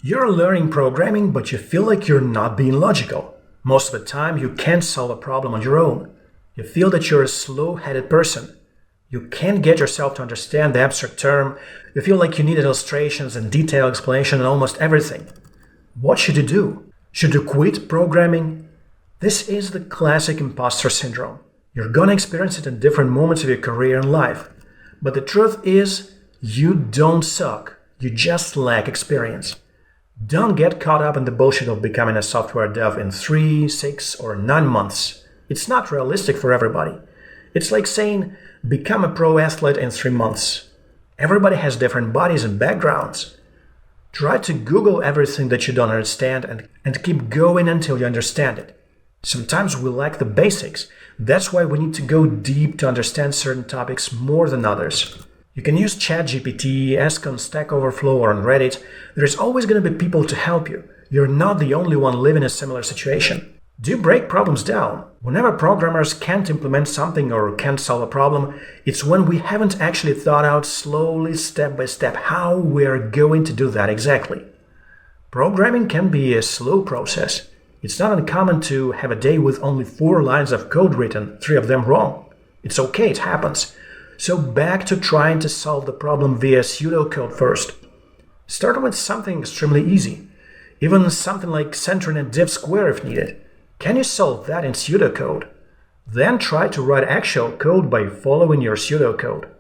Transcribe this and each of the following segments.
You're learning programming, but you feel like you're not being logical. Most of the time, you can't solve a problem on your own. You feel that you're a slow-headed person. You can't get yourself to understand the abstract term. You feel like you need illustrations and detailed explanation on almost everything. What should you do? Should you quit programming? This is the classic imposter syndrome. You're gonna experience it in different moments of your career and life. But the truth is, you don't suck. You just lack experience. Don't get caught up in the bullshit of becoming a software dev in 3, 6, or 9 months. It's not realistic for everybody. It's like saying, become a pro athlete in 3 months. Everybody has different bodies and backgrounds. Try to Google everything that you don't understand and keep going until you understand it. Sometimes we lack the basics. That's why we need to go deep to understand certain topics more than others. You can use ChatGPT, ask on Stack Overflow or on Reddit. There's always going to be people to help you. You're not the only one living a similar situation. Do break problems down. Whenever programmers can't implement something or can't solve a problem, it's when we haven't actually thought out slowly, step by step, how we're going to do that exactly. Programming can be a slow process. It's not uncommon to have a day with only 4 lines of code written, 3 of them wrong. It's okay, it happens. So back to trying to solve the problem via pseudocode first. Start with something extremely easy, even something like centering a div square if needed. Can you solve that in pseudocode? Then try to write actual code by following your pseudocode.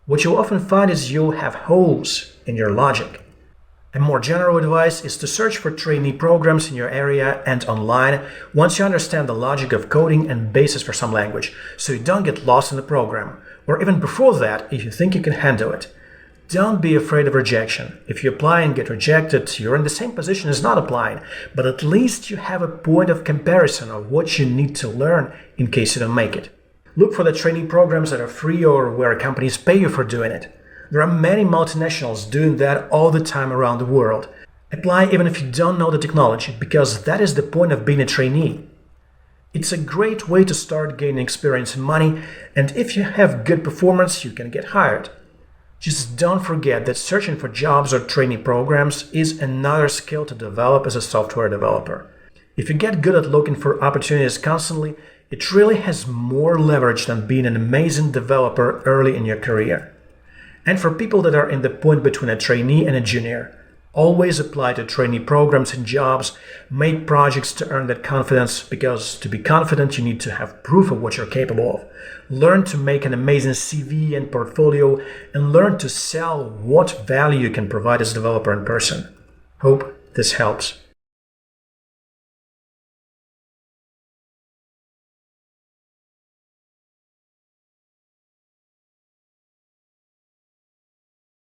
What you'll often find is you'll have holes in your logic. A more general advice is to search for trainee programs in your area and online once you understand the logic of coding and basis for some language, so you don't get lost in the program, or even before that if you think you can handle it. Don't be afraid of rejection. If you apply and get rejected, you're in the same position as not applying, but at least you have a point of comparison of what you need to learn in case you don't make it. Look for the trainee programs that are free or where companies pay you for doing it. There are many multinationals doing that all the time around the world. Apply even if you don't know the technology, because that is the point of being a trainee. It's a great way to start gaining experience and money, and if you have good performance, you can get hired. Just don't forget that searching for jobs or trainee programs is another skill to develop as a software developer. If you get good at looking for opportunities constantly, it really has more leverage than being an amazing developer early in your career. And for people that are in the point between a trainee and a junior, always apply to trainee programs and jobs, make projects to earn that confidence, because to be confident you need to have proof of what you're capable of. Learn to make an amazing CV and portfolio, and learn to sell what value you can provide as a developer in person. Hope this helps.